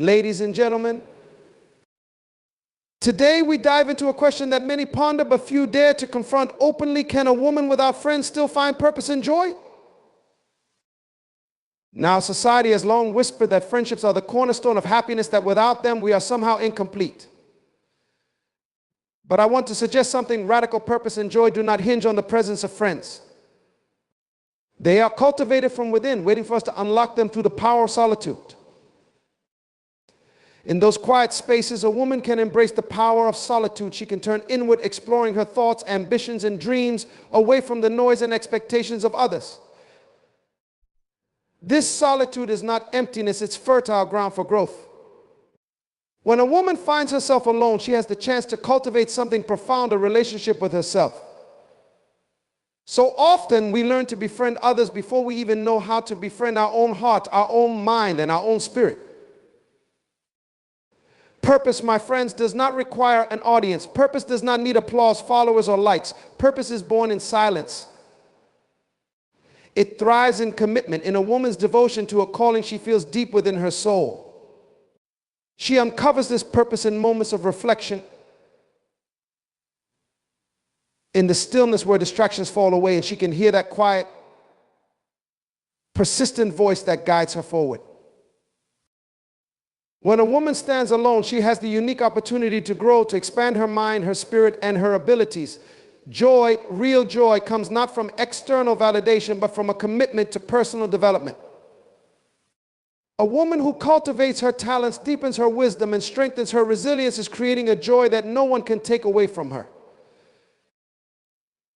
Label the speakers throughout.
Speaker 1: Ladies and gentlemen, today we dive into a question that many ponder but few dare to confront openly. Can a woman without friends still find purpose and joy? Now, society has long whispered that friendships are the cornerstone of happiness, that without them we are somehow incomplete. But I want to suggest something radical. Purpose and joy do not hinge on the presence of friends. They are cultivated from within, waiting for us to unlock them through the power of solitude. In those quiet spaces, a woman can embrace the power of solitude. She can turn inward, exploring her thoughts, ambitions, and dreams away from the noise and expectations of others. This solitude is not emptiness, it's fertile ground for growth. When a woman finds herself alone, she has the chance to cultivate something profound, a relationship with herself. So often we learn to befriend others before we even know how to befriend our own heart, our own mind, and our own spirit. Purpose, my friends, does not require an audience. Purpose does not need applause, followers, or likes. Purpose is born in silence. It thrives in commitment, in a woman's devotion to a calling she feels deep within her soul. She uncovers this purpose in moments of reflection, in the stillness where distractions fall away, and she can hear that quiet, persistent voice that guides her forward. When a woman stands alone, she has the unique opportunity to grow, to expand her mind, her spirit, and her abilities. Joy, real joy, comes not from external validation, but from a commitment to personal development. A woman who cultivates her talents, deepens her wisdom, and strengthens her resilience is creating a joy that no one can take away from her.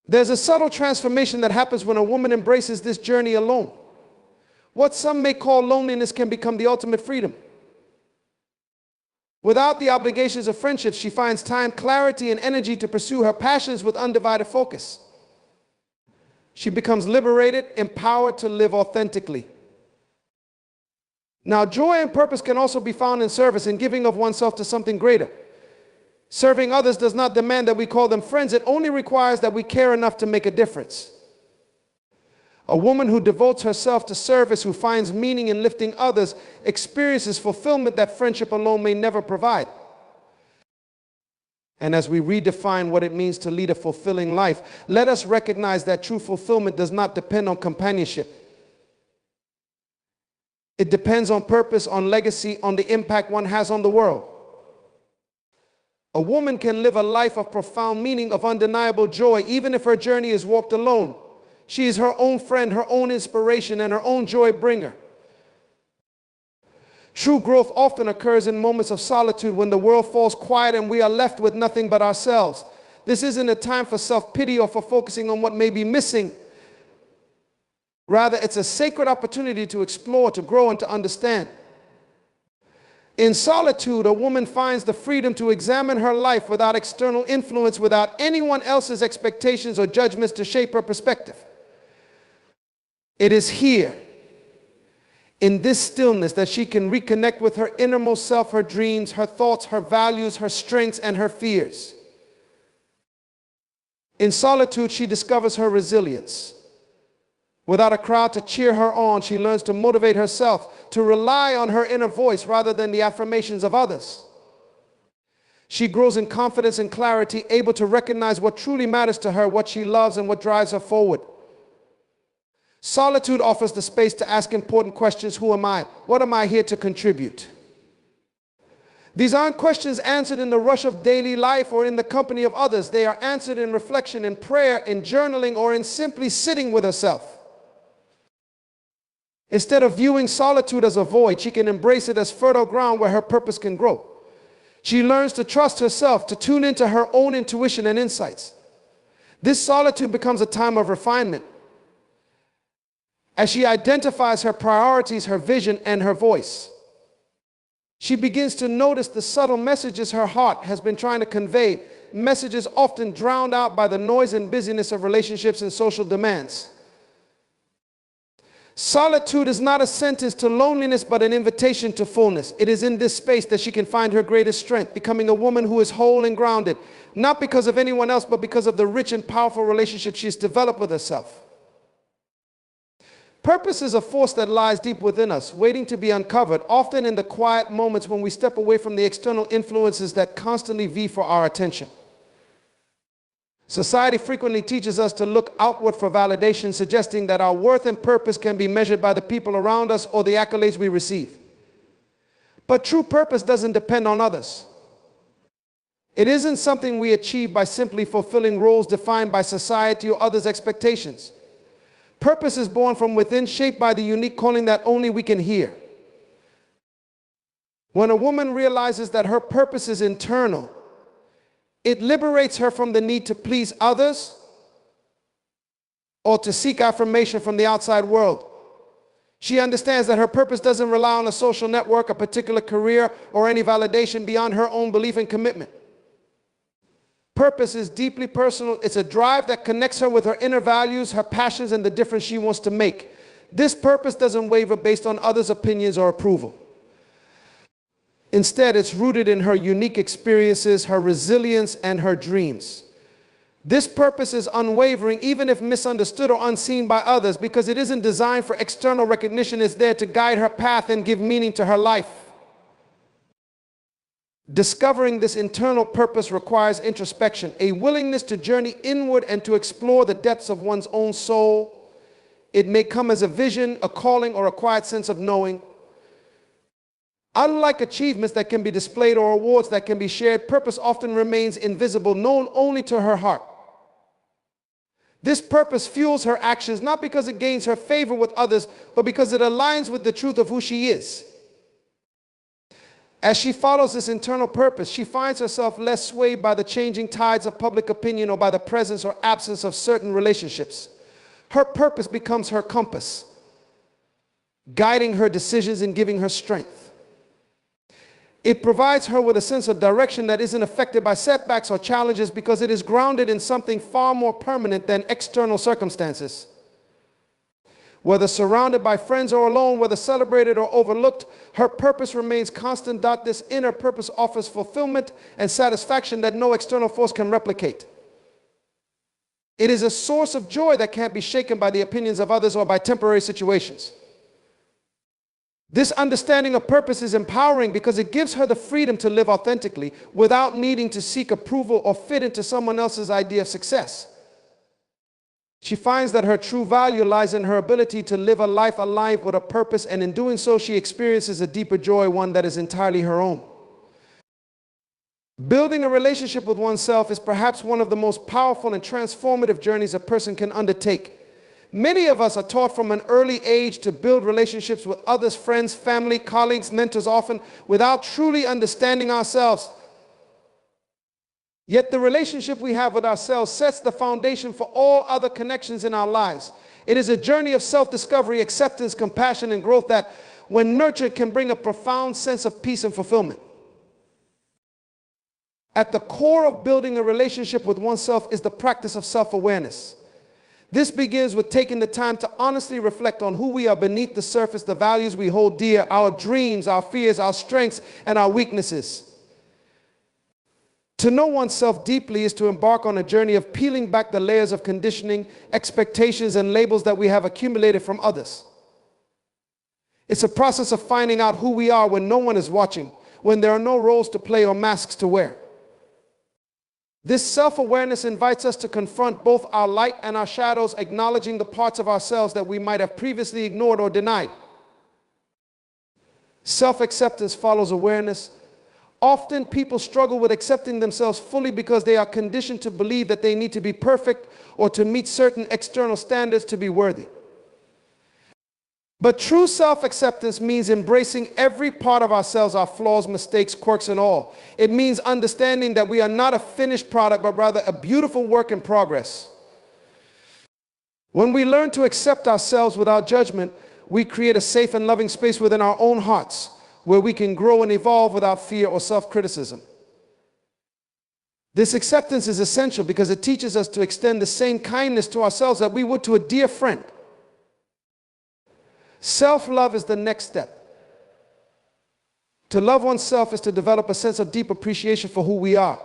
Speaker 1: There's a subtle transformation that happens when a woman embraces this journey alone. What some may call loneliness can become the ultimate freedom. Without the obligations of friendship, she finds time, clarity, and energy to pursue her passions with undivided focus. She becomes liberated, empowered to live authentically. Now, joy and purpose can also be found in service, in giving of oneself to something greater. Serving others does not demand that we call them friends. It only requires that we care enough to make a difference. A woman who devotes herself to service, who finds meaning in lifting others, experiences fulfillment that friendship alone may never provide. And as we redefine what it means to lead a fulfilling life, let us recognize that true fulfillment does not depend on companionship. It depends on purpose, on legacy, on the impact one has on the world. A woman can live a life of profound meaning, of undeniable joy, even if her journey is walked alone. She is her own friend, her own inspiration, and her own joy bringer. True growth often occurs in moments of solitude, when the world falls quiet and we are left with nothing but ourselves. This isn't a time for self-pity or for focusing on what may be missing. Rather, it's a sacred opportunity to explore, to grow, and to understand. In solitude, a woman finds the freedom to examine her life without external influence, without anyone else's expectations or judgments to shape her perspective. It is here, in this stillness, that she can reconnect with her innermost self, her dreams, her thoughts, her values, her strengths, and her fears. In solitude, she discovers her resilience. Without a crowd to cheer her on, she learns to motivate herself, to rely on her inner voice rather than the affirmations of others. She grows in confidence and clarity, able to recognize what truly matters to her, what she loves, and what drives her forward. Solitude offers the space to ask important questions. Who am I? What am I here to contribute? These aren't questions answered in the rush of daily life or in the company of others. They are answered in reflection, in prayer, in journaling, or in simply sitting with herself. Instead of viewing solitude as a void, she can embrace it as fertile ground where her purpose can grow. She learns to trust herself, to tune into her own intuition and insights. This solitude becomes a time of refinement, as she identifies her priorities, her vision, and her voice. She begins to notice the subtle messages her heart has been trying to convey, messages often drowned out by the noise and busyness of relationships and social demands. Solitude is not a sentence to loneliness, but an invitation to fullness. It is in this space that she can find her greatest strength, becoming a woman who is whole and grounded, not because of anyone else, but because of the rich and powerful relationship she's developed with herself. Purpose is a force that lies deep within us, waiting to be uncovered, often in the quiet moments when we step away from the external influences that constantly vie for our attention. Society frequently teaches us to look outward for validation, suggesting that our worth and purpose can be measured by the people around us or the accolades we receive. But true purpose doesn't depend on others. It isn't something we achieve by simply fulfilling roles defined by society or others' expectations. Purpose is born from within, shaped by the unique calling that only we can hear. When a woman realizes that her purpose is internal, it liberates her from the need to please others or to seek affirmation from the outside world. She understands that her purpose doesn't rely on a social network, a particular career, or any validation beyond her own belief and commitment. Purpose is deeply personal. It's a drive that connects her with her inner values, her passions, and the difference she wants to make. This purpose doesn't waver based on others' opinions or approval. Instead, it's rooted in her unique experiences, her resilience, and her dreams. This purpose is unwavering, even if misunderstood or unseen by others, because it isn't designed for external recognition. It's there to guide her path and give meaning to her life. Discovering this internal purpose requires introspection, a willingness to journey inward and to explore the depths of one's own soul. It may come as a vision, a calling, or a quiet sense of knowing. Unlike achievements that can be displayed or awards that can be shared, purpose often remains invisible, known only to her heart. This purpose fuels her actions, not because it gains her favor with others, but because it aligns with the truth of who she is. As she follows this internal purpose, she finds herself less swayed by the changing tides of public opinion or by the presence or absence of certain relationships. Her purpose becomes her compass, guiding her decisions and giving her strength. It provides her with a sense of direction that isn't affected by setbacks or challenges because it is grounded in something far more permanent than external circumstances. Whether surrounded by friends or alone, whether celebrated or overlooked, her purpose remains constant. This inner purpose offers fulfillment and satisfaction that no external force can replicate. It is a source of joy that can't be shaken by the opinions of others or by temporary situations. This understanding of purpose is empowering because it gives her the freedom to live authentically without needing to seek approval or fit into someone else's idea of success. She finds that her true value lies in her ability to live a life aligned with a purpose, and in doing so, she experiences a deeper joy, one that is entirely her own. Building a relationship with oneself is perhaps one of the most powerful and transformative journeys a person can undertake. Many of us are taught from an early age to build relationships with others, friends, family, colleagues, mentors, often without truly understanding ourselves. Yet the relationship we have with ourselves sets the foundation for all other connections in our lives. It is a journey of self-discovery, acceptance, compassion, and growth that, when nurtured, can bring a profound sense of peace and fulfillment. At the core of building a relationship with oneself is the practice of self-awareness. This begins with taking the time to honestly reflect on who we are beneath the surface, the values we hold dear, our dreams, our fears, our strengths, and our weaknesses. To know oneself deeply is to embark on a journey of peeling back the layers of conditioning, expectations, and labels that we have accumulated from others. It's a process of finding out who we are when no one is watching, when there are no roles to play or masks to wear. This self-awareness invites us to confront both our light and our shadows, acknowledging the parts of ourselves that we might have previously ignored or denied. Self-acceptance follows awareness. Often people struggle with accepting themselves fully because they are conditioned to believe that they need to be perfect or to meet certain external standards to be worthy. But true self-acceptance means embracing every part of ourselves, our flaws, mistakes, quirks, and all. It means understanding that we are not a finished product, but rather a beautiful work in progress. When we learn to accept ourselves without judgment, we create a safe and loving space within our own hearts, where we can grow and evolve without fear or self-criticism. This acceptance is essential because it teaches us to extend the same kindness to ourselves that we would to a dear friend. Self-love is the next step. To love oneself is to develop a sense of deep appreciation for who we are.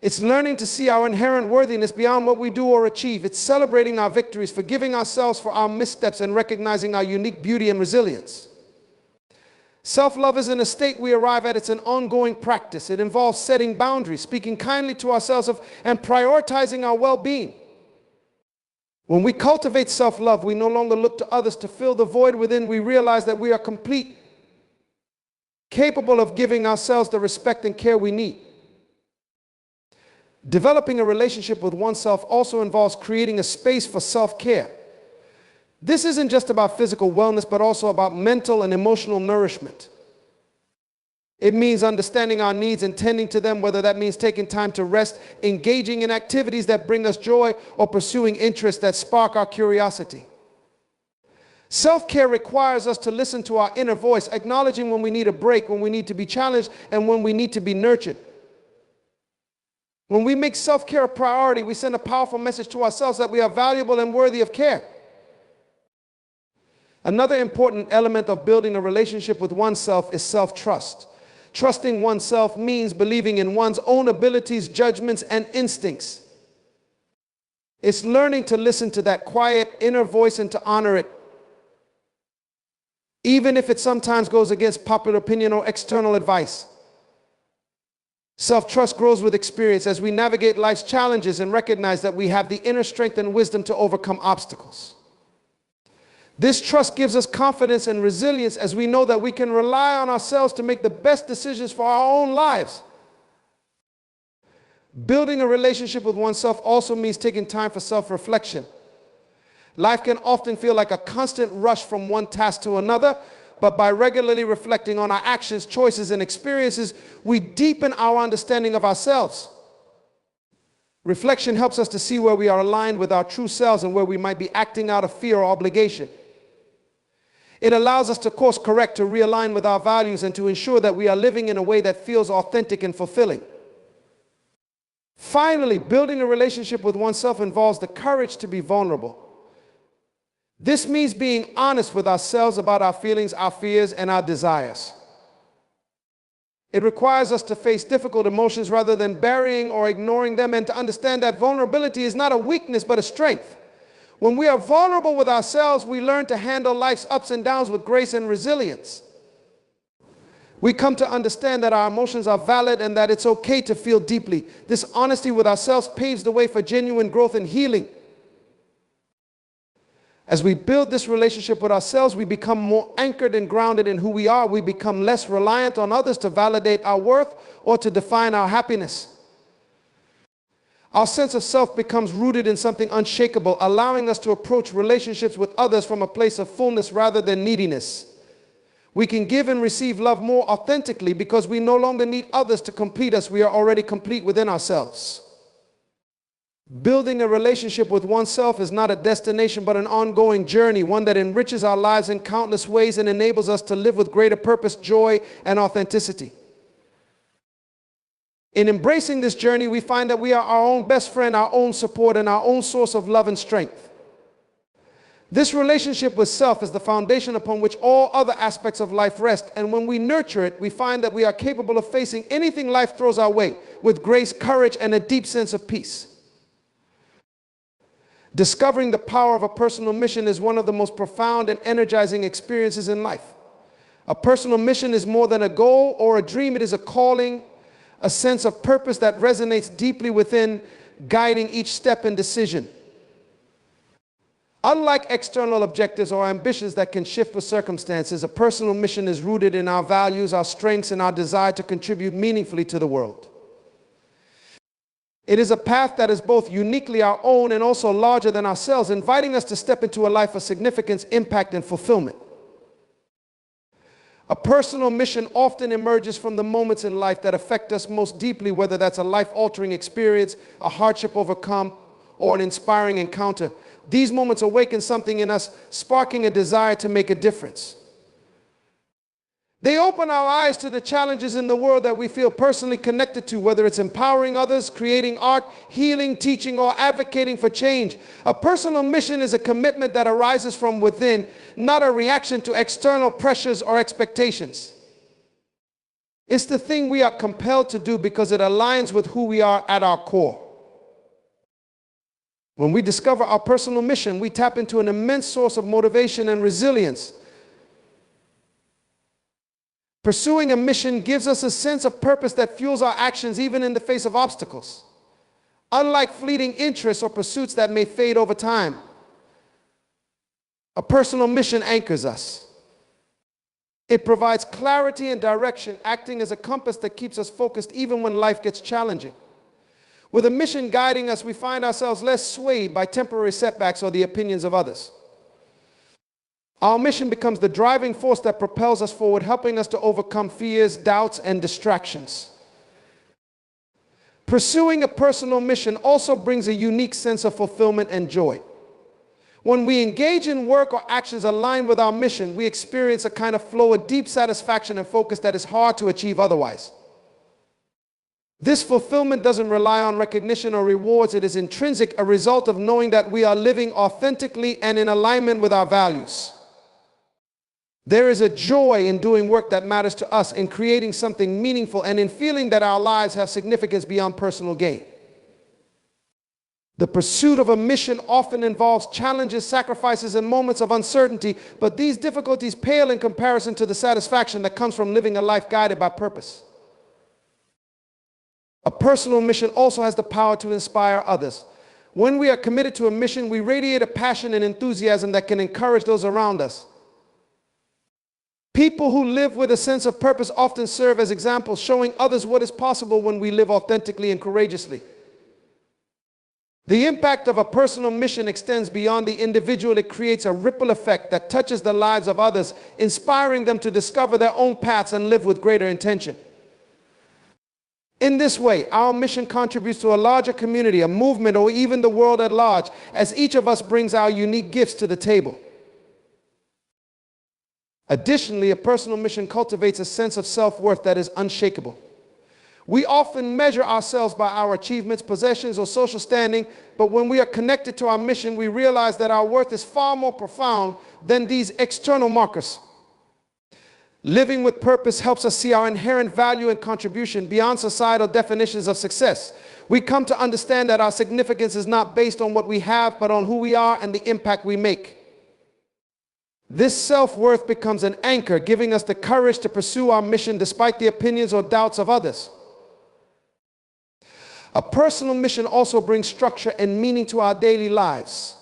Speaker 1: It's learning to see our inherent worthiness beyond what we do or achieve. It's celebrating our victories, forgiving ourselves for our missteps, and recognizing our unique beauty and resilience. Self-love isn't a state we arrive at. It's an ongoing practice. It involves setting boundaries, speaking kindly to ourselves, and prioritizing our well-being. When we cultivate self-love, we no longer look to others to fill the void within. We realize that we are complete, capable of giving ourselves the respect and care we need. Developing a relationship with oneself also involves creating a space for self-care. This isn't just about physical wellness, but also about mental and emotional nourishment. It means understanding our needs and tending to them, whether that means taking time to rest, engaging in activities that bring us joy, or pursuing interests that spark our curiosity. Self-care requires us to listen to our inner voice, acknowledging when we need a break, when we need to be challenged, and when we need to be nurtured. When we make self-care a priority, we send a powerful message to ourselves that we are valuable and worthy of care. Another important element of building a relationship with oneself is self-trust. Trusting oneself means believing in one's own abilities, judgments, and instincts. It's learning to listen to that quiet inner voice and to honor it, even if it sometimes goes against popular opinion or external advice. Self-trust grows with experience as we navigate life's challenges and recognize that we have the inner strength and wisdom to overcome obstacles. This trust gives us confidence and resilience as we know that we can rely on ourselves to make the best decisions for our own lives. Building a relationship with oneself also means taking time for self-reflection. Life can often feel like a constant rush from one task to another, but by regularly reflecting on our actions, choices, and experiences, we deepen our understanding of ourselves. Reflection helps us to see where we are aligned with our true selves and where we might be acting out of fear or obligation. It allows us to course correct, to realign with our values, and to ensure that we are living in a way that feels authentic and fulfilling. Finally, building a relationship with oneself involves the courage to be vulnerable. This means being honest with ourselves about our feelings, our fears, and our desires. It requires us to face difficult emotions rather than burying or ignoring them, and to understand that vulnerability is not a weakness but a strength. When we are vulnerable with ourselves, we learn to handle life's ups and downs with grace and resilience. We come to understand that our emotions are valid and that it's okay to feel deeply. This honesty with ourselves paves the way for genuine growth and healing. As we build this relationship with ourselves, we become more anchored and grounded in who we are. We become less reliant on others to validate our worth or to define our happiness. Our sense of self becomes rooted in something unshakable, allowing us to approach relationships with others from a place of fullness rather than neediness. We can give and receive love more authentically because we no longer need others to complete us. We are already complete within ourselves. Building a relationship with oneself is not a destination but an ongoing journey, one that enriches our lives in countless ways and enables us to live with greater purpose, joy, and authenticity. In embracing this journey, we find that we are our own best friend, our own support, and our own source of love and strength. This relationship with self is the foundation upon which all other aspects of life rest, and when we nurture it, we find that we are capable of facing anything life throws our way with grace, courage, and a deep sense of peace. Discovering the power of a personal mission is one of the most profound and energizing experiences in life. A personal mission is more than a goal or a dream. It is a calling, a sense of purpose that resonates deeply within, guiding each step and decision. Unlike external objectives or ambitions that can shift with circumstances, a personal mission is rooted in our values, our strengths, and our desire to contribute meaningfully to the world. It is a path that is both uniquely our own and also larger than ourselves, inviting us to step into a life of significance, impact, and fulfillment. A personal mission often emerges from the moments in life that affect us most deeply, whether that's a life-altering experience, a hardship overcome, or an inspiring encounter. These moments awaken something in us, sparking a desire to make a difference. They open our eyes to the challenges in the world that we feel personally connected to, whether it's empowering others, creating art, healing, teaching, or advocating for change. A personal mission is a commitment that arises from within, not a reaction to external pressures or expectations. It's the thing we are compelled to do because it aligns with who we are at our core. When we discover our personal mission, we tap into an immense source of motivation and resilience. Pursuing a mission gives us a sense of purpose that fuels our actions even in the face of obstacles. Unlike fleeting interests or pursuits that may fade over time, a personal mission anchors us. It provides clarity and direction, acting as a compass that keeps us focused even when life gets challenging. With a mission guiding us, we find ourselves less swayed by temporary setbacks or the opinions of others. Our mission becomes the driving force that propels us forward, helping us to overcome fears, doubts, and distractions. Pursuing a personal mission also brings a unique sense of fulfillment and joy. When we engage in work or actions aligned with our mission, we experience a kind of flow of deep satisfaction and focus that is hard to achieve otherwise. This fulfillment doesn't rely on recognition or rewards. It is intrinsic, a result of knowing that we are living authentically and in alignment with our values. There is a joy in doing work that matters to us, in creating something meaningful, and in feeling that our lives have significance beyond personal gain. The pursuit of a mission often involves challenges, sacrifices, and moments of uncertainty, but these difficulties pale in comparison to the satisfaction that comes from living a life guided by purpose. A personal mission also has the power to inspire others. When we are committed to a mission, we radiate a passion and enthusiasm that can encourage those around us. People who live with a sense of purpose often serve as examples, showing others what is possible when we live authentically and courageously. The impact of a personal mission extends beyond the individual. It creates a ripple effect that touches the lives of others, inspiring them to discover their own paths and live with greater intention. In this way, our mission contributes to a larger community, a movement, or even the world at large, as each of us brings our unique gifts to the table. Additionally, a personal mission cultivates a sense of self-worth that is unshakable. We often measure ourselves by our achievements, possessions, or social standing, but when we are connected to our mission, we realize that our worth is far more profound than these external markers. Living with purpose helps us see our inherent value and contribution beyond societal definitions of success. We come to understand that our significance is not based on what we have, but on who we are and the impact we make. This self-worth becomes an anchor, giving us the courage to pursue our mission despite the opinions or doubts of others. A personal mission also brings structure and meaning to our daily lives.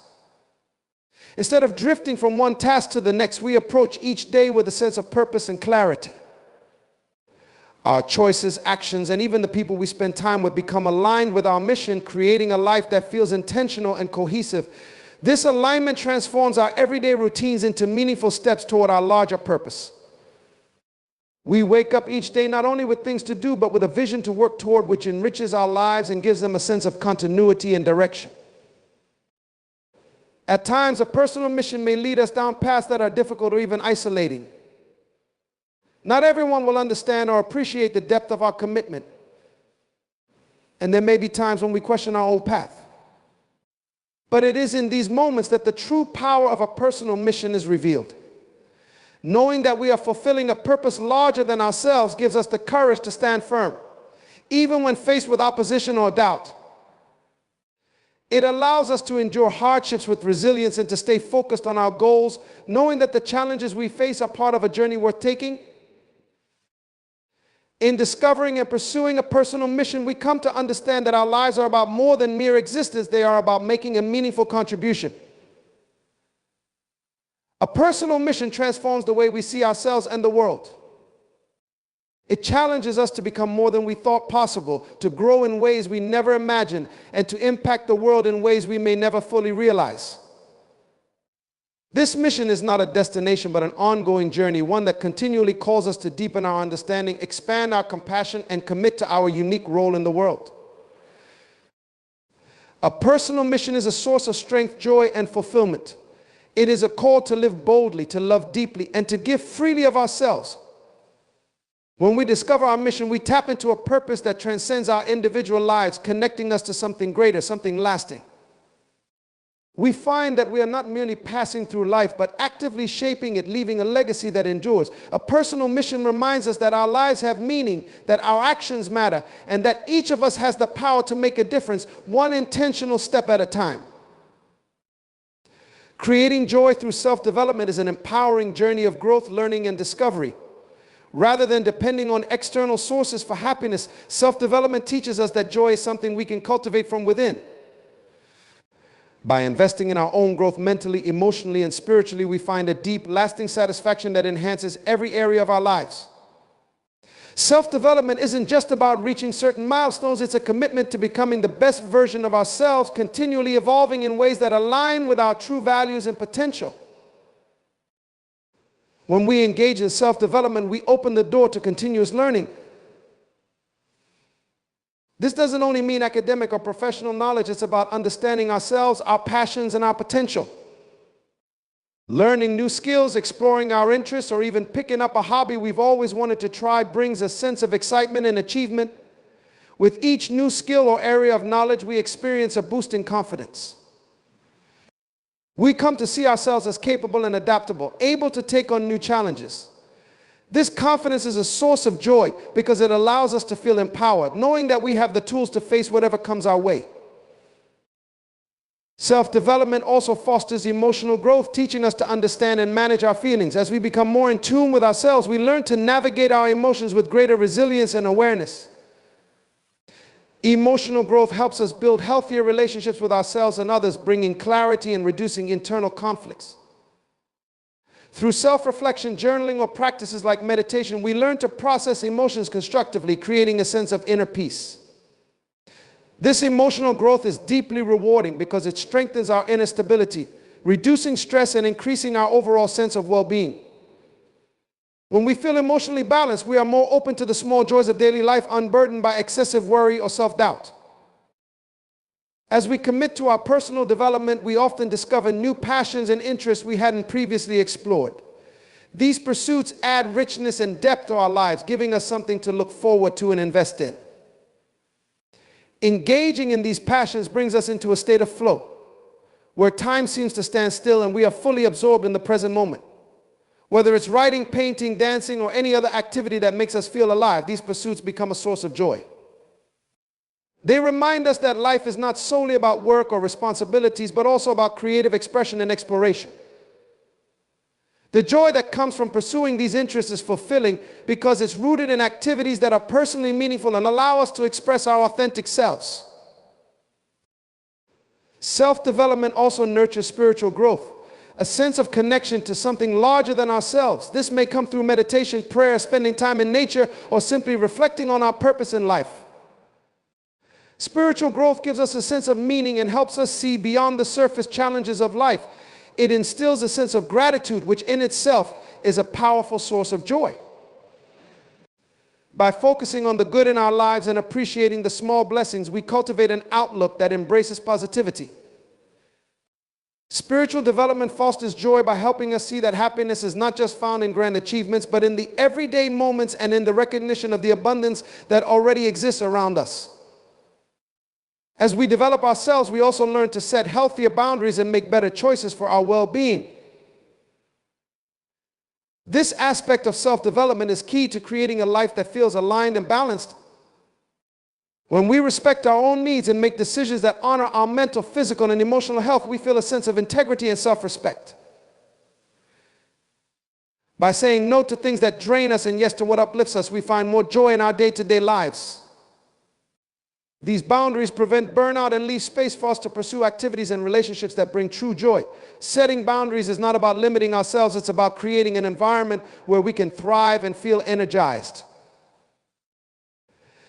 Speaker 1: Instead of drifting from one task to the next, we approach each day with a sense of purpose and clarity. Our choices, actions, and even the people we spend time with become aligned with our mission, creating a life that feels intentional and cohesive. This alignment transforms our everyday routines into meaningful steps toward our larger purpose. We wake up each day not only with things to do, but with a vision to work toward, which enriches our lives and gives them a sense of continuity and direction. At times, a personal mission may lead us down paths that are difficult or even isolating. Not everyone will understand or appreciate the depth of our commitment. And there may be times when we question our own path. But it is in these moments that the true power of a personal mission is revealed. Knowing that we are fulfilling a purpose larger than ourselves gives us the courage to stand firm, even when faced with opposition or doubt. It allows us to endure hardships with resilience and to stay focused on our goals, knowing that the challenges we face are part of a journey worth taking. In discovering and pursuing a personal mission, we come to understand that our lives are about more than mere existence. They are about making a meaningful contribution. A personal mission transforms the way we see ourselves and the world. It challenges us to become more than we thought possible, to grow in ways we never imagined, and to impact the world in ways we may never fully realize. This mission is not a destination, but an ongoing journey, one that continually calls us to deepen our understanding, expand our compassion, and commit to our unique role in the world. A personal mission is a source of strength, joy, and fulfillment. It is a call to live boldly, to love deeply, and to give freely of ourselves. When we discover our mission, we tap into a purpose that transcends our individual lives, connecting us to something greater, something lasting. we find that we are not merely passing through life, but actively shaping it, leaving a legacy that endures. A personal mission reminds us that our lives have meaning, that our actions matter, and that each of us has the power to make a difference, one intentional step at a time. Creating joy through self-development is an empowering journey of growth, learning, and discovery. Rather than depending on external sources for happiness, self-development teaches us that joy is something we can cultivate from within. By investing in our own growth mentally, emotionally, and spiritually, we find a deep, lasting satisfaction that enhances every area of our lives. Self-development isn't just about reaching certain milestones, it's a commitment to becoming the best version of ourselves, continually evolving in ways that align with our true values and potential. When we engage in self-development, we open the door to continuous learning. This doesn't only mean academic or professional knowledge, it's about understanding ourselves, our passions, and our potential. Learning new skills, exploring our interests, or even picking up a hobby we've always wanted to try brings a sense of excitement and achievement. With each new skill or area of knowledge, we experience a boost in confidence. We come to see ourselves as capable and adaptable, able to take on new challenges. This confidence is a source of joy because it allows us to feel empowered, knowing that we have the tools to face whatever comes our way. Self-development also fosters emotional growth, teaching us to understand and manage our feelings. As we become more in tune with ourselves, we learn to navigate our emotions with greater resilience and awareness. Emotional growth helps us build healthier relationships with ourselves and others, bringing clarity and reducing internal conflicts. Through self-reflection, journaling, or practices like meditation, we learn to process emotions constructively, creating a sense of inner peace. This emotional growth is deeply rewarding because it strengthens our inner stability, reducing stress and increasing our overall sense of well-being. When we feel emotionally balanced, we are more open to the small joys of daily life, unburdened by excessive worry or self-doubt. As we commit to our personal development, we often discover new passions and interests we hadn't previously explored. These pursuits add richness and depth to our lives, giving us something to look forward to and invest in. Engaging in these passions brings us into a state of flow, where time seems to stand still and we are fully absorbed in the present moment. Whether it's writing, painting, dancing, or any other activity that makes us feel alive, these pursuits become a source of joy. They remind us that life is not solely about work or responsibilities, but also about creative expression and exploration. The joy that comes from pursuing these interests is fulfilling because it's rooted in activities that are personally meaningful and allow us to express our authentic selves. Self-development also nurtures spiritual growth, a sense of connection to something larger than ourselves. This may come through meditation, prayer, spending time in nature, or simply reflecting on our purpose in life. Spiritual growth gives us a sense of meaning and helps us see beyond the surface challenges of life. It instills a sense of gratitude, which in itself is a powerful source of joy. By focusing on the good in our lives and appreciating the small blessings, we cultivate an outlook that embraces positivity. Spiritual development fosters joy by helping us see that happiness is not just found in grand achievements, but in the everyday moments and in the recognition of the abundance that already exists around us. As we develop ourselves, we also learn to set healthier boundaries and make better choices for our well-being. This aspect of self-development is key to creating a life that feels aligned and balanced. When we respect our own needs and make decisions that honor our mental, physical, and emotional health, we feel a sense of integrity and self-respect. By saying no to things that drain us and yes to what uplifts us, we find more joy in our day-to-day lives. These boundaries prevent burnout and leave space for us to pursue activities and relationships that bring true joy. Setting boundaries is not about limiting ourselves, it's about creating an environment where we can thrive and feel energized.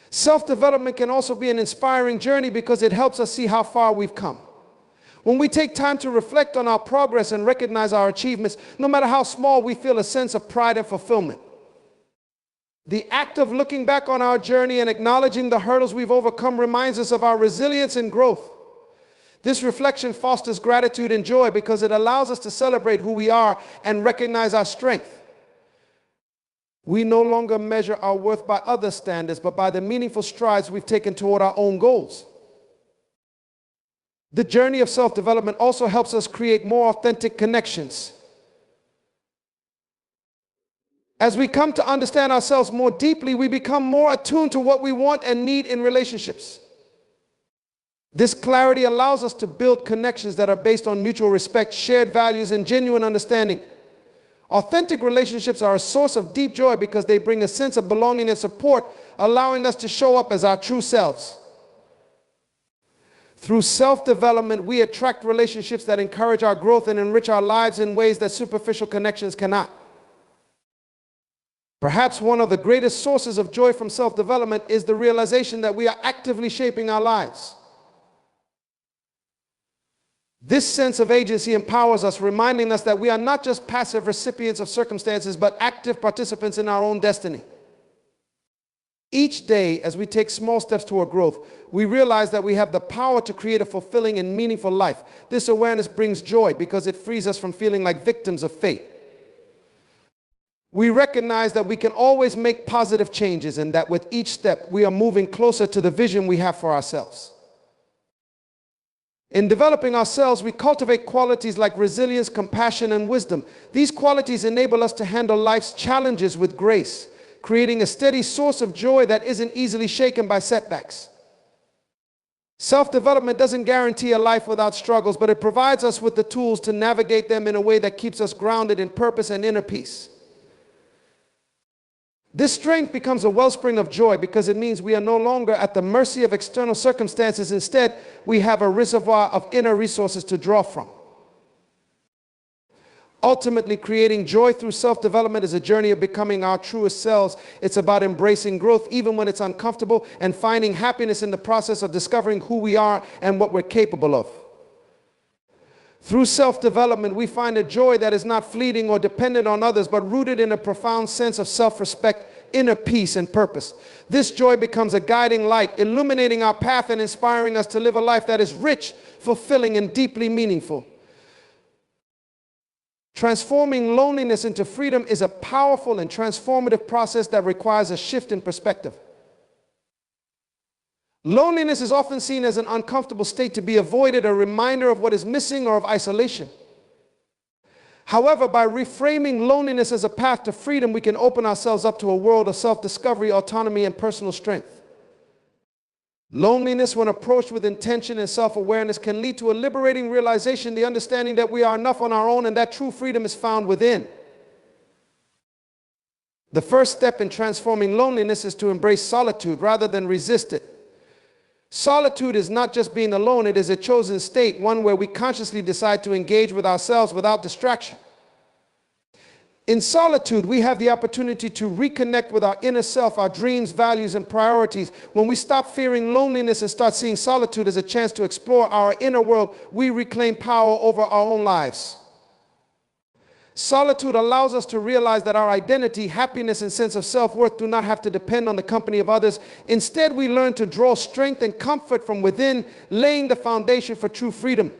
Speaker 1: Self-development can also be an inspiring journey because it helps us see how far we've come. When we take time to reflect on our progress and recognize our achievements, no matter how small, we feel a sense of pride and fulfillment. The act of looking back on our journey and acknowledging the hurdles we've overcome reminds us of our resilience and growth. This reflection fosters gratitude and joy because it allows us to celebrate who we are and recognize our strength. We no longer measure our worth by other standards, but by the meaningful strides we've taken toward our own goals. The journey of self-development also helps us create more authentic connections. As we come to understand ourselves more deeply, we become more attuned to what we want and need in relationships. This clarity allows us to build connections that are based on mutual respect, shared values, and genuine understanding. Authentic relationships are a source of deep joy because they bring a sense of belonging and support, allowing us to show up as our true selves. Through self-development, we attract relationships that encourage our growth and enrich our lives in ways that superficial connections cannot. Perhaps one of the greatest sources of joy from self-development is the realization that we are actively shaping our lives. This sense of agency empowers us, reminding us that we are not just passive recipients of circumstances, but active participants in our own destiny. Each day, as we take small steps toward growth, we realize that we have the power to create a fulfilling and meaningful life. This awareness brings joy because it frees us from feeling like victims of fate. We recognize that we can always make positive changes and that with each step, we are moving closer to the vision we have for ourselves. In developing ourselves, we cultivate qualities like resilience, compassion, and wisdom. These qualities enable us to handle life's challenges with grace, creating a steady source of joy that isn't easily shaken by setbacks. Self-development doesn't guarantee a life without struggles, but it provides us with the tools to navigate them in a way that keeps us grounded in purpose and inner peace. This strength becomes a wellspring of joy because it means we are no longer at the mercy of external circumstances. Instead, we have a reservoir of inner resources to draw from. Ultimately, creating joy through self-development is a journey of becoming our truest selves. It's about embracing growth even when it's uncomfortable and finding happiness in the process of discovering who we are and what we're capable of. Through self-development, we find a joy that is not fleeting or dependent on others, but rooted in a profound sense of self-respect, inner peace, and purpose. This joy becomes a guiding light, illuminating our path and inspiring us to live a life that is rich, fulfilling, and deeply meaningful. Transforming loneliness into freedom is a powerful and transformative process that requires a shift in perspective. Loneliness is often seen as an uncomfortable state to be avoided, a reminder of what is missing or of isolation. However, by reframing loneliness as a path to freedom, we can open ourselves up to a world of self-discovery, autonomy, and personal strength. Loneliness, when approached with intention and self-awareness, can lead to a liberating realization, the understanding that we are enough on our own and that true freedom is found within. The first step in transforming loneliness is to embrace solitude rather than resist it. Solitude is not just being alone, it is a chosen state, one where we consciously decide to engage with ourselves without distraction. In solitude, we have the opportunity to reconnect with our inner self, our dreams, values, and priorities. When we stop fearing loneliness and start seeing solitude as a chance to explore our inner world, we reclaim power over our own lives. Solitude allows us to realize that our identity, happiness, and sense of self-worth do not have to depend on the company of others. Instead, we learn to draw strength and comfort from within, laying the foundation for true freedom.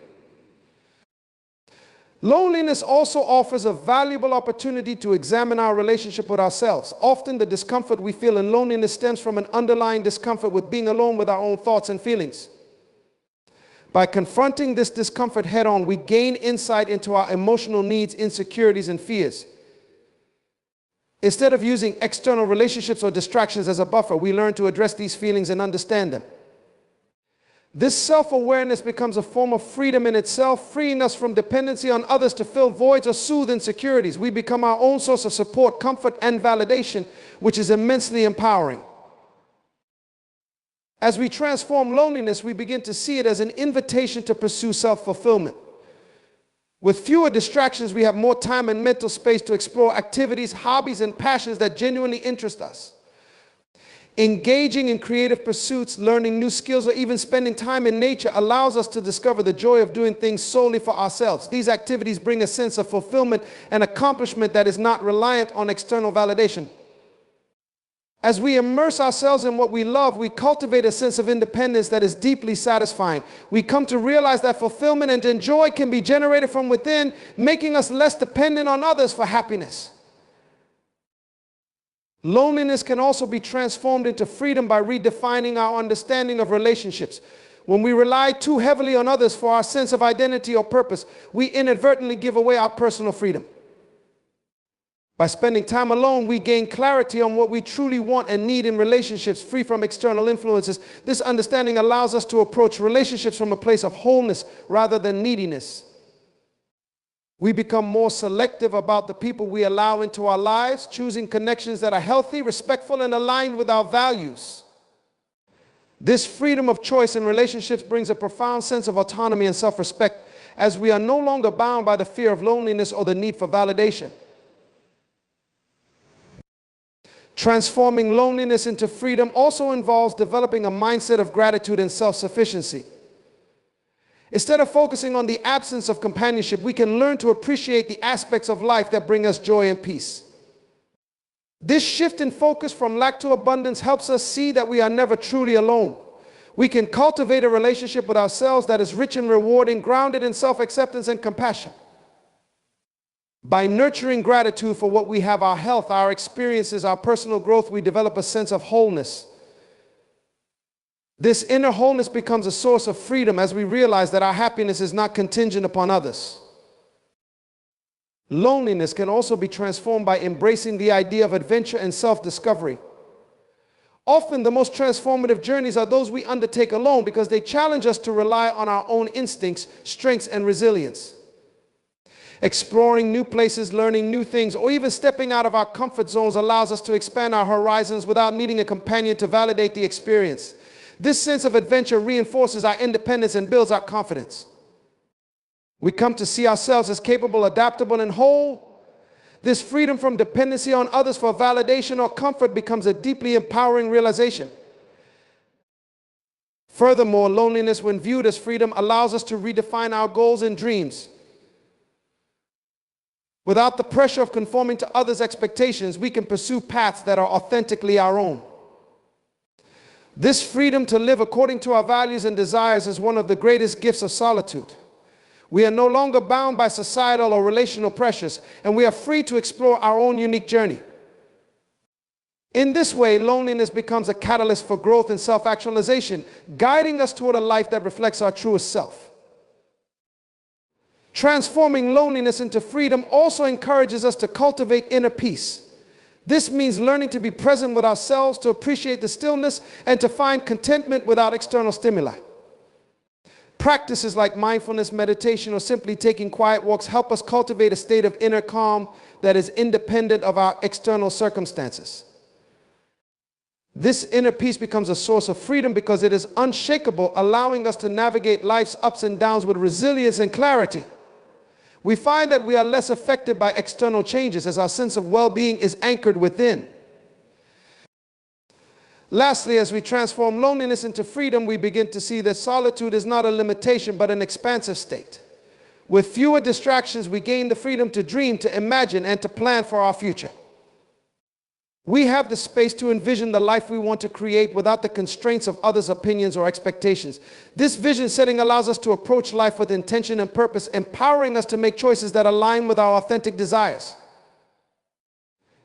Speaker 1: Loneliness also offers a valuable opportunity to examine our relationship with ourselves. Often, the discomfort we feel in loneliness stems from an underlying discomfort with being alone with our own thoughts and feelings. By confronting this discomfort head-on, we gain insight into our emotional needs, insecurities, and fears. Instead of using external relationships or distractions as a buffer, we learn to address these feelings and understand them. This self-awareness becomes a form of freedom in itself, freeing us from dependency on others to fill voids or soothe insecurities. We become our own source of support, comfort, and validation, which is immensely empowering. As we transform loneliness, we begin to see it as an invitation to pursue self-fulfillment. With fewer distractions, we have more time and mental space to explore activities, hobbies, and passions that genuinely interest us. Engaging in creative pursuits, learning new skills, or even spending time in nature allows us to discover the joy of doing things solely for ourselves. These activities bring a sense of fulfillment and accomplishment that is not reliant on external validation. As we immerse ourselves in what we love, we cultivate a sense of independence that is deeply satisfying. We come to realize that fulfillment and joy can be generated from within, making us less dependent on others for happiness. Loneliness can also be transformed into freedom by redefining our understanding of relationships. When we rely too heavily on others for our sense of identity or purpose, we inadvertently give away our personal freedom. By spending time alone, we gain clarity on what we truly want and need in relationships, free from external influences. This understanding allows us to approach relationships from a place of wholeness rather than neediness. We become more selective about the people we allow into our lives, choosing connections that are healthy, respectful, and aligned with our values. This freedom of choice in relationships brings a profound sense of autonomy and self-respect, as we are no longer bound by the fear of loneliness or the need for validation. Transforming loneliness into freedom also involves developing a mindset of gratitude and self-sufficiency. Instead of focusing on the absence of companionship, we can learn to appreciate the aspects of life that bring us joy and peace. This shift in focus from lack to abundance helps us see that we are never truly alone. We can cultivate a relationship with ourselves that is rich and rewarding, grounded in self-acceptance and compassion. By nurturing gratitude for what we have, our health, our experiences, our personal growth, we develop a sense of wholeness. This inner wholeness becomes a source of freedom as we realize that our happiness is not contingent upon others. Loneliness can also be transformed by embracing the idea of adventure and self-discovery. Often, the most transformative journeys are those we undertake alone because they challenge us to rely on our own instincts, strengths, and resilience. Exploring new places, learning new things, or even stepping out of our comfort zones allows us to expand our horizons without needing a companion to validate the experience. This sense of adventure reinforces our independence and builds our confidence. We come to see ourselves as capable, adaptable, and whole. This freedom from dependency on others for validation or comfort becomes a deeply empowering realization. Furthermore, loneliness, when viewed as freedom, allows us to redefine our goals and dreams. Without the pressure of conforming to others' expectations, we can pursue paths that are authentically our own. This freedom to live according to our values and desires is one of the greatest gifts of solitude. We are no longer bound by societal or relational pressures, and we are free to explore our own unique journey. In this way, loneliness becomes a catalyst for growth and self-actualization, guiding us toward a life that reflects our truest self. Transforming loneliness into freedom also encourages us to cultivate inner peace. This means learning to be present with ourselves, to appreciate the stillness, and to find contentment without external stimuli. Practices like mindfulness, meditation, or simply taking quiet walks help us cultivate a state of inner calm that is independent of our external circumstances. This inner peace becomes a source of freedom because it is unshakable, allowing us to navigate life's ups and downs with resilience and clarity. We find that we are less affected by external changes as our sense of well-being is anchored within. Lastly, as we transform loneliness into freedom, we begin to see that solitude is not a limitation but an expansive state. With fewer distractions, we gain the freedom to dream, to imagine, and to plan for our future. We have the space to envision the life we want to create without the constraints of others' opinions or expectations. This vision setting allows us to approach life with intention and purpose, empowering us to make choices that align with our authentic desires.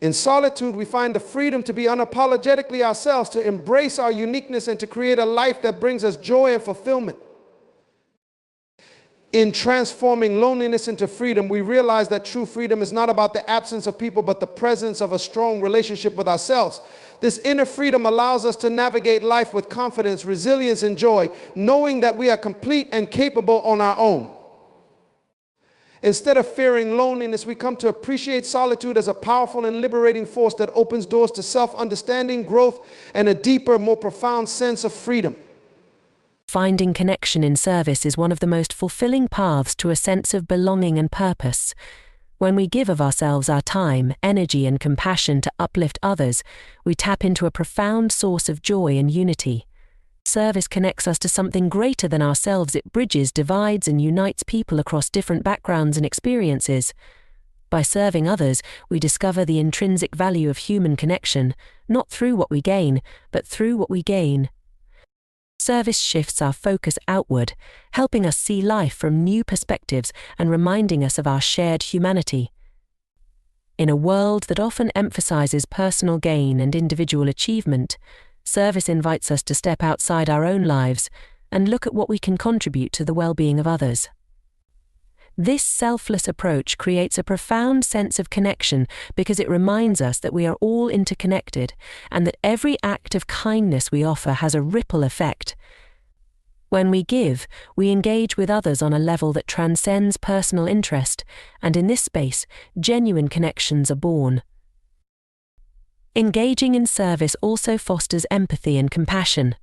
Speaker 1: In solitude, we find the freedom to be unapologetically ourselves, to embrace our uniqueness, and to create a life that brings us joy and fulfillment. In transforming loneliness into freedom, we realize that true freedom is not about the absence of people, but the presence of a strong relationship with ourselves. This inner freedom allows us to navigate life with confidence, resilience, and joy, knowing that we are complete and capable on our own. Instead of fearing loneliness, we come to appreciate solitude as a powerful and liberating force that opens doors to self-understanding, growth, and a deeper, more profound sense of freedom.
Speaker 2: Finding connection in service is one of the most fulfilling paths to a sense of belonging and purpose. When we give of ourselves our time, energy, and compassion to uplift others, we tap into a profound source of joy and unity. Service connects us to something greater than ourselves. It bridges, divides, and unites people across different backgrounds and experiences. By serving others, we discover the intrinsic value of human connection, not through what we gain, but through what we gain. Service shifts our focus outward, helping us see life from new perspectives and reminding us of our shared humanity. In a world that often emphasizes personal gain and individual achievement, service invites us to step outside our own lives, and look at what we can contribute to the well-being of others. This selfless approach creates a profound sense of connection because it reminds us that we are all interconnected and that every act of kindness we offer has a ripple effect. When we give, we engage with others on a level that transcends personal interest, and in this space, genuine connections are born. Engaging in service also fosters empathy and compassion.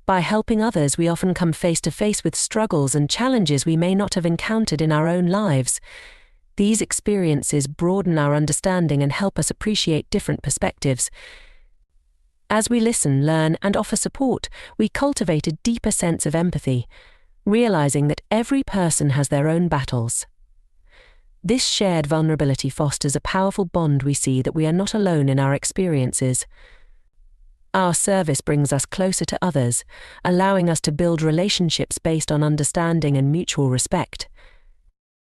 Speaker 2: By helping others, we often come face to face with struggles and challenges we may not have encountered in our own lives. These experiences broaden our understanding and help us appreciate different perspectives. As we listen, learn, and offer support, we cultivate a deeper sense of empathy, realizing that every person has their own battles. This shared vulnerability fosters a powerful bond. We see that we are not alone in our experiences. Our service brings us closer to others, allowing us to build relationships based on understanding and mutual respect.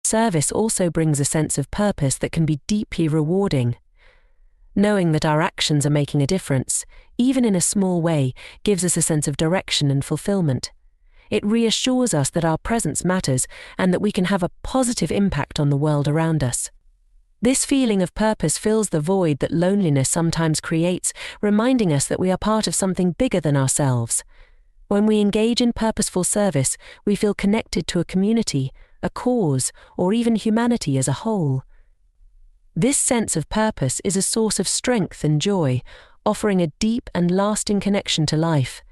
Speaker 2: Service also brings a sense of purpose that can be deeply rewarding. Knowing that our actions are making a difference, even in a small way, gives us a sense of direction and fulfillment. It reassures us that our presence matters and that we can have a positive impact on the world around us. This feeling of purpose fills the void that loneliness sometimes creates, reminding us that we are part of something bigger than ourselves. When we engage in purposeful service, we feel connected to a community, a cause, or even humanity as a whole. This sense of purpose is a source of strength and joy, offering a deep and lasting connection to life.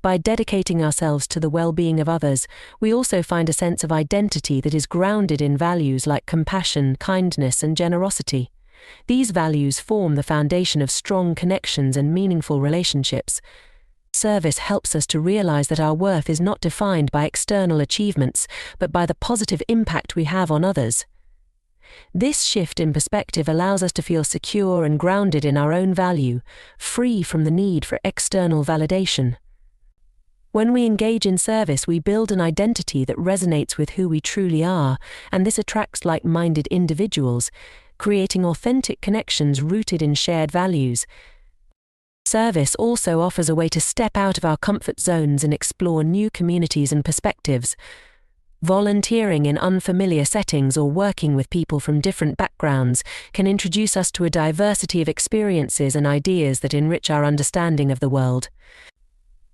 Speaker 2: By dedicating ourselves to the well-being of others, we also find a sense of identity that is grounded in values like compassion, kindness, and generosity. These values form the foundation of strong connections and meaningful relationships. Service helps us to realize that our worth is not defined by external achievements, but by the positive impact we have on others. This shift in perspective allows us to feel secure and grounded in our own value, free from the need for external validation. When we engage in service, we build an identity that resonates with who we truly are, and this attracts like-minded individuals, creating authentic connections rooted in shared values. Service also offers a way to step out of our comfort zones and explore new communities and perspectives. Volunteering in unfamiliar settings or working with people from different backgrounds can introduce us to a diversity of experiences and ideas that enrich our understanding of the world.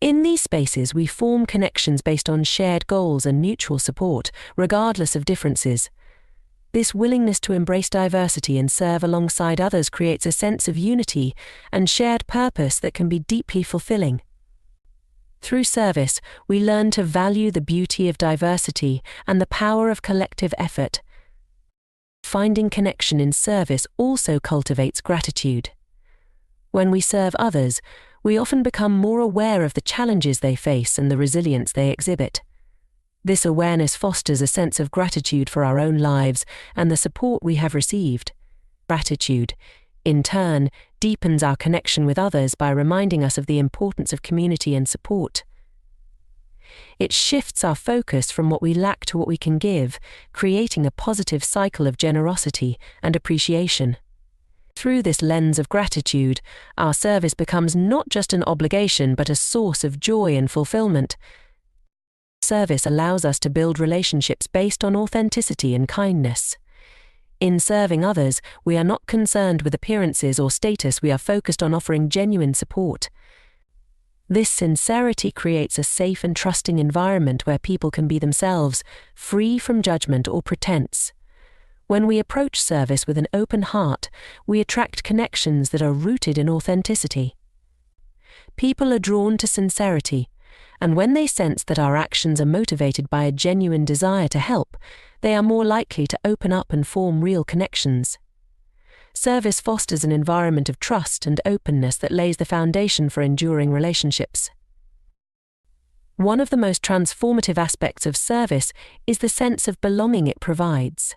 Speaker 2: In these spaces, we form connections based on shared goals and mutual support, regardless of differences. This willingness to embrace diversity and serve alongside others creates a sense of unity and shared purpose that can be deeply fulfilling. Through service, we learn to value the beauty of diversity and the power of collective effort. Finding connection in service also cultivates gratitude. When we serve others, we often become more aware of the challenges they face and the resilience they exhibit. This awareness fosters a sense of gratitude for our own lives and the support we have received. Gratitude, in turn, deepens our connection with others by reminding us of the importance of community and support. It shifts our focus from what we lack to what we can give, creating a positive cycle of generosity and appreciation. Through this lens of gratitude, our service becomes not just an obligation but a source of joy and fulfillment. Service allows us to build relationships based on authenticity and kindness. In serving others, we are not concerned with appearances or status. We are focused on offering genuine support. This sincerity creates a safe and trusting environment where people can be themselves, free from judgment or pretense. When we approach service with an open heart, we attract connections that are rooted in authenticity. People are drawn to sincerity, and when they sense that our actions are motivated by a genuine desire to help, they are more likely to open up and form real connections. Service fosters an environment of trust and openness that lays the foundation for enduring relationships. One of the most transformative aspects of service is the sense of belonging it provides.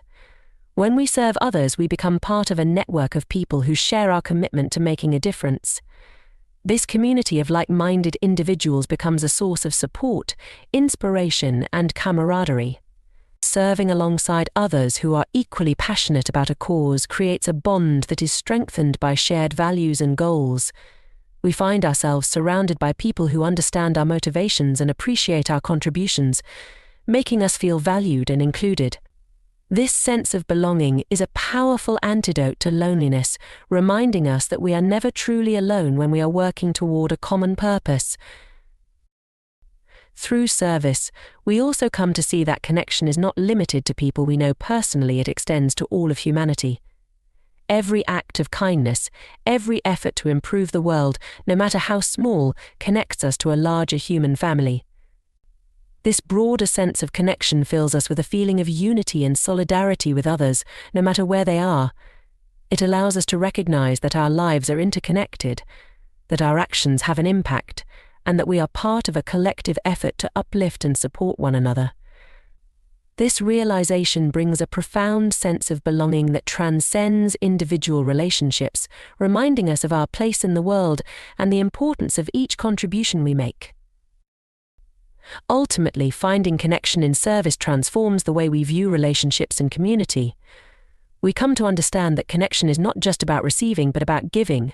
Speaker 2: When we serve others, we become part of a network of people who share our commitment to making a difference. This community of like-minded individuals becomes a source of support, inspiration, and camaraderie. Serving alongside others who are equally passionate about a cause creates a bond that is strengthened by shared values and goals. We find ourselves surrounded by people who understand our motivations and appreciate our contributions, making us feel valued and included. This sense of belonging is a powerful antidote to loneliness, reminding us that we are never truly alone when we are working toward a common purpose. Through service, we also come to see that connection is not limited to people we know personally, it extends to all of humanity. Every act of kindness, every effort to improve the world, no matter how small, connects us to a larger human family. This broader sense of connection fills us with a feeling of unity and solidarity with others, no matter where they are. It allows us to recognize that our lives are interconnected, that our actions have an impact, and that we are part of a collective effort to uplift and support one another. This realization brings a profound sense of belonging that transcends individual relationships, reminding us of our place in the world and the importance of each contribution we make. Ultimately, finding connection in service transforms the way we view relationships and community. We come to understand that connection is not just about receiving, but about giving,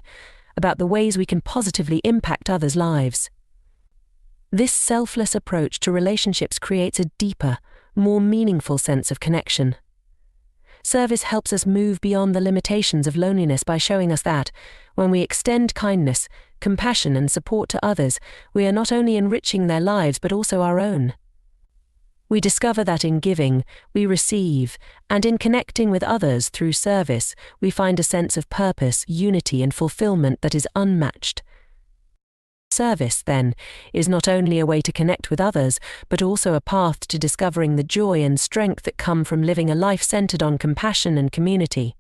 Speaker 2: about the ways we can positively impact others' lives. This selfless approach to relationships creates a deeper, more meaningful sense of connection. Service helps us move beyond the limitations of loneliness by showing us that, when we extend kindness, compassion and support to others, we are not only enriching their lives but also our own. We discover that in giving, we receive, and in connecting with others through service, we find a sense of purpose, unity and fulfillment that is unmatched. Service, then, is not only a way to connect with others, but also a path to discovering the joy and strength that come from living a life centered on compassion and community.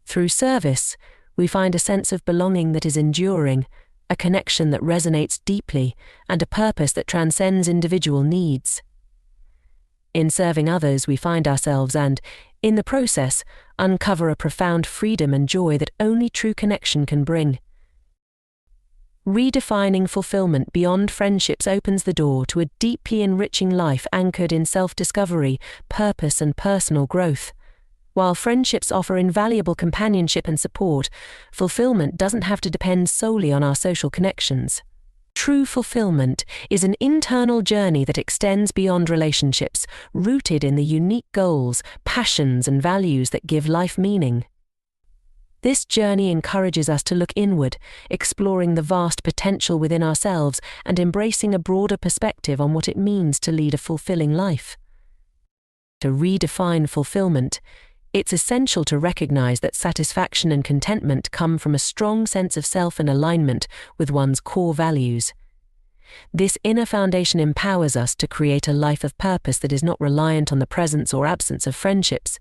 Speaker 2: Through service, we find a sense of belonging that is enduring, a connection that resonates deeply, and a purpose that transcends individual needs. In serving others, we find ourselves and, in the process, uncover a profound freedom and joy that only true connection can bring. Redefining fulfillment beyond friendships opens the door to a deeply enriching life anchored in self-discovery, purpose and personal growth. While friendships offer invaluable companionship and support, fulfillment doesn't have to depend solely on our social connections. True fulfillment is an internal journey that extends beyond relationships, rooted in the unique goals, passions and values that give life meaning. This journey encourages us to look inward, exploring the vast potential within ourselves and embracing a broader perspective on what it means to lead a fulfilling life. To redefine fulfillment, it's essential to recognize that satisfaction and contentment come from a strong sense of self and alignment with one's core values. This inner foundation empowers us to create a life of purpose that is not reliant on the presence or absence of friendships.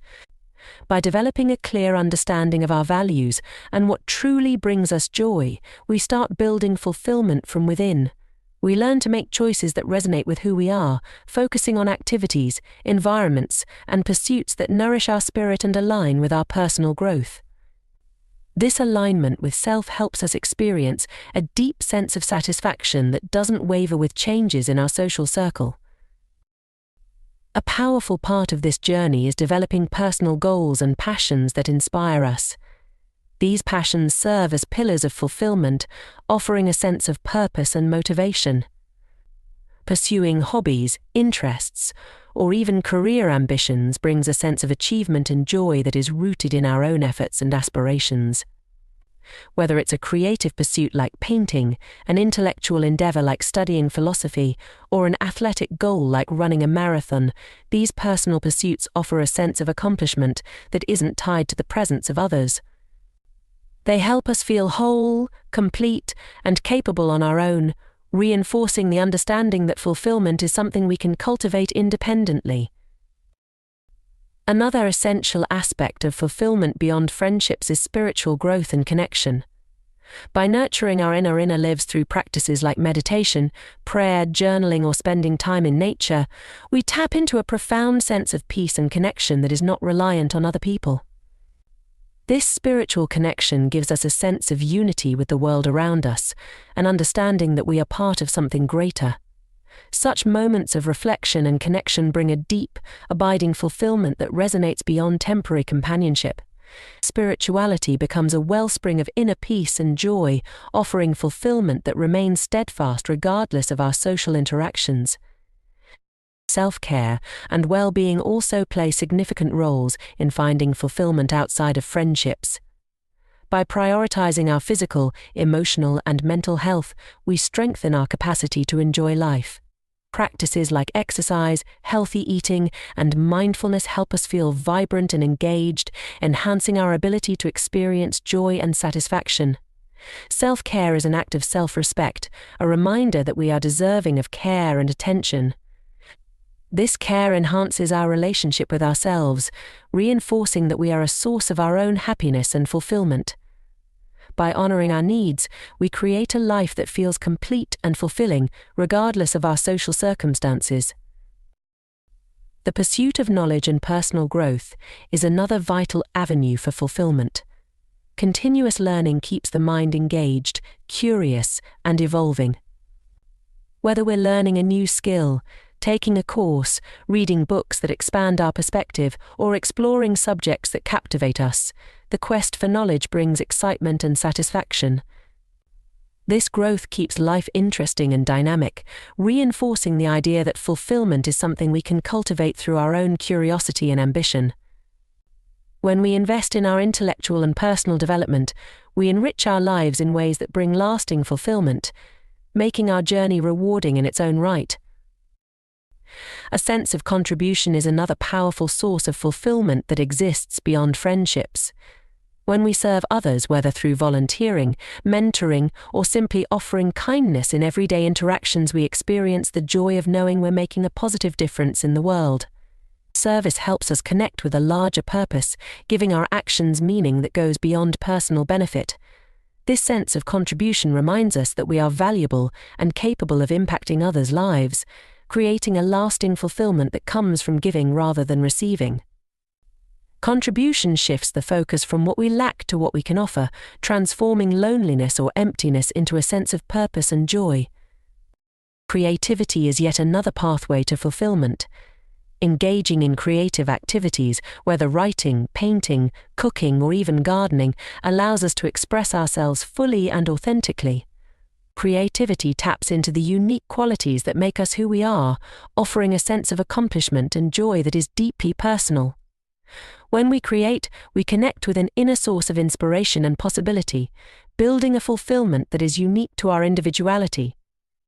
Speaker 2: By developing a clear understanding of our values and what truly brings us joy, we start building fulfillment from within. We learn to make choices that resonate with who we are, focusing on activities, environments, and pursuits that nourish our spirit and align with our personal growth. This alignment with self helps us experience a deep sense of satisfaction that doesn't waver with changes in our social circle. A powerful part of this journey is developing personal goals and passions that inspire us. These passions serve as pillars of fulfillment, offering a sense of purpose and motivation. Pursuing hobbies, interests, or even career ambitions brings a sense of achievement and joy that is rooted in our own efforts and aspirations. Whether it's a creative pursuit like painting, an intellectual endeavor like studying philosophy, or an athletic goal like running a marathon, these personal pursuits offer a sense of accomplishment that isn't tied to the presence of others. They help us feel whole, complete, and capable on our own, reinforcing the understanding that fulfillment is something we can cultivate independently. Another essential aspect of fulfillment beyond friendships is spiritual growth and connection. By nurturing our inner lives through practices like meditation, prayer, journaling, or spending time in nature, we tap into a profound sense of peace and connection that is not reliant on other people. This spiritual connection gives us a sense of unity with the world around us, an understanding that we are part of something greater. Such moments of reflection and connection bring a deep, abiding fulfillment that resonates beyond temporary companionship. Spirituality becomes a wellspring of inner peace and joy, offering fulfillment that remains steadfast regardless of our social interactions. Self-care and well-being also play significant roles in finding fulfillment outside of friendships. By prioritizing our physical, emotional, and mental health, we strengthen our capacity to enjoy life. Practices like exercise, healthy eating, and mindfulness help us feel vibrant and engaged, enhancing our ability to experience joy and satisfaction. Self-care is an act of self-respect, a reminder that we are deserving of care and attention. This care enhances our relationship with ourselves, reinforcing that we are a source of our own happiness and fulfillment. By honoring our needs, we create a life that feels complete and fulfilling, regardless of our social circumstances. The pursuit of knowledge and personal growth is another vital avenue for fulfillment. Continuous learning keeps the mind engaged, curious, and evolving. Whether we're learning a new skill, taking a course, reading books that expand our perspective, or exploring subjects that captivate us, the quest for knowledge brings excitement and satisfaction. This growth keeps life interesting and dynamic, reinforcing the idea that fulfillment is something we can cultivate through our own curiosity and ambition. When we invest in our intellectual and personal development, we enrich our lives in ways that bring lasting fulfillment, making our journey rewarding in its own right. A sense of contribution is another powerful source of fulfillment that exists beyond friendships. When we serve others, whether through volunteering, mentoring, or simply offering kindness in everyday interactions, we experience the joy of knowing we're making a positive difference in the world. Service helps us connect with a larger purpose, giving our actions meaning that goes beyond personal benefit. This sense of contribution reminds us that we are valuable and capable of impacting others' lives, creating a lasting fulfillment that comes from giving rather than receiving. Contribution shifts the focus from what we lack to what we can offer, transforming loneliness or emptiness into a sense of purpose and joy. Creativity is yet another pathway to fulfillment. Engaging in creative activities, whether writing, painting, cooking, or even gardening, allows us to express ourselves fully and authentically. Creativity taps into the unique qualities that make us who we are, offering a sense of accomplishment and joy that is deeply personal. When we create, we connect with an inner source of inspiration and possibility, building a fulfillment that is unique to our individuality.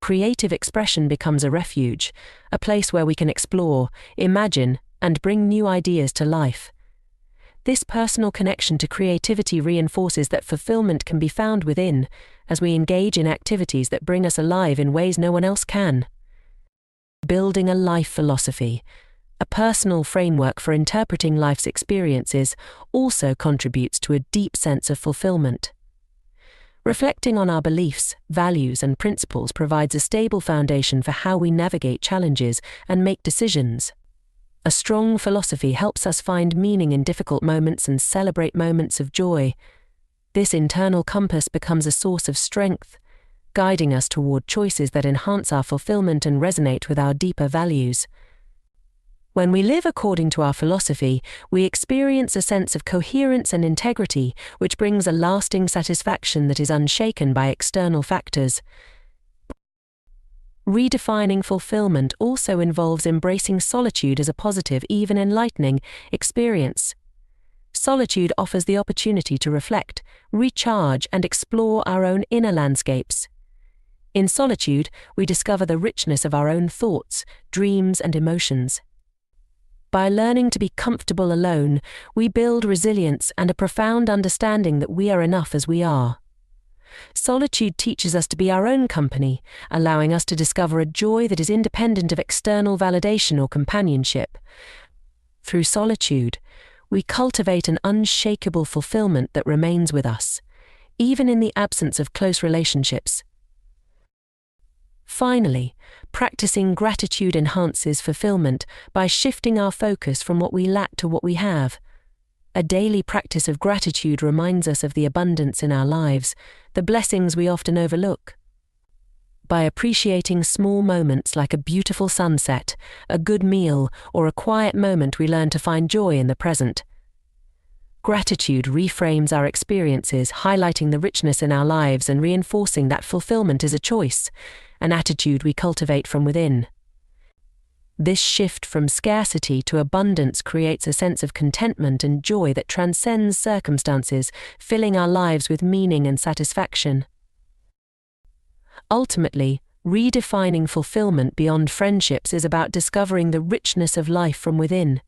Speaker 2: Creative expression becomes a refuge, a place where we can explore, imagine, and bring new ideas to life. This personal connection to creativity reinforces that fulfillment can be found within, as we engage in activities that bring us alive in ways no one else can. Building a life philosophy, a personal framework for interpreting life's experiences, also contributes to a deep sense of fulfillment. Reflecting on our beliefs, values, and principles provides a stable foundation for how we navigate challenges and make decisions. A strong philosophy helps us find meaning in difficult moments and celebrate moments of joy. This internal compass becomes a source of strength, guiding us toward choices that enhance our fulfillment and resonate with our deeper values. When we live according to our philosophy, we experience a sense of coherence and integrity, which brings a lasting satisfaction that is unshaken by external factors. Redefining fulfillment also involves embracing solitude as a positive, even enlightening experience. Solitude offers the opportunity to reflect, recharge, and explore our own inner landscapes. In solitude, we discover the richness of our own thoughts, dreams, and emotions. By learning to be comfortable alone, we build resilience and a profound understanding that we are enough as we are. Solitude teaches us to be our own company, allowing us to discover a joy that is independent of external validation or companionship. Through solitude, we cultivate an unshakable fulfillment that remains with us, even in the absence of close relationships. Finally, practicing gratitude enhances fulfillment by shifting our focus from what we lack to what we have. A daily practice of gratitude reminds us of the abundance in our lives, the blessings we often overlook. By appreciating small moments like a beautiful sunset, a good meal, or a quiet moment, we learn to find joy in the present. Gratitude reframes our experiences, highlighting the richness in our lives and reinforcing that fulfillment is a choice, an attitude we cultivate from within. This shift from scarcity to abundance creates a sense of contentment and joy that transcends circumstances, filling our lives with meaning and satisfaction. Ultimately, redefining fulfillment beyond friendships is about discovering the richness of life from within.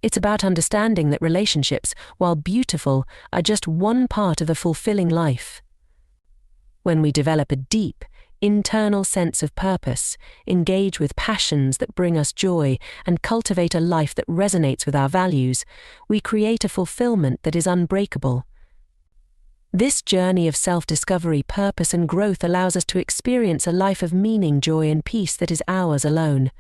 Speaker 2: It's about understanding that relationships, while beautiful, are just one part of a fulfilling life. When we develop a deep, internal sense of purpose, engage with passions that bring us joy, and cultivate a life that resonates with our values, we create a fulfillment that is unbreakable. This journey of self-discovery, purpose, and growth allows us to experience a life of meaning, joy, and peace that is ours alone.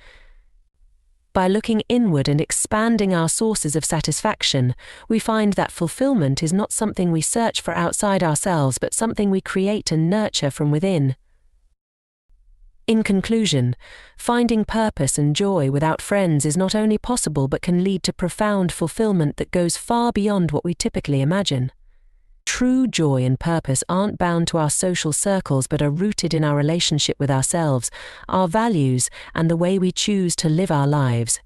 Speaker 2: By looking inward and expanding our sources of satisfaction, we find that fulfillment is not something we search for outside ourselves, but something we create and nurture from within. In conclusion, finding purpose and joy without friends is not only possible but can lead to profound fulfillment that goes far beyond what we typically imagine. True joy and purpose aren't bound to our social circles but are rooted in our relationship with ourselves, our values, and the way we choose to live our lives.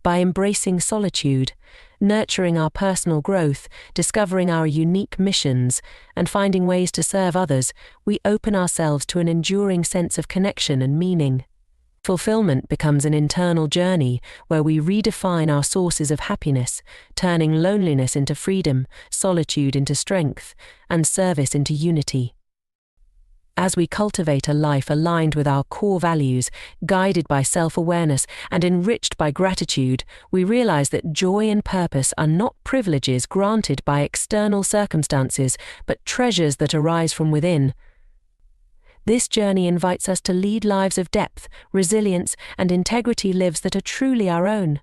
Speaker 2: By embracing solitude, nurturing our personal growth, discovering our unique missions, and finding ways to serve others, we open ourselves to an enduring sense of connection and meaning. Fulfillment becomes an internal journey where we redefine our sources of happiness, turning loneliness into freedom, solitude into strength, and service into unity. As we cultivate a life aligned with our core values, guided by self-awareness, and enriched by gratitude, we realize that joy and purpose are not privileges granted by external circumstances, but treasures that arise from within. This journey invites us to lead lives of depth, resilience, and integrity, lives that are truly our own.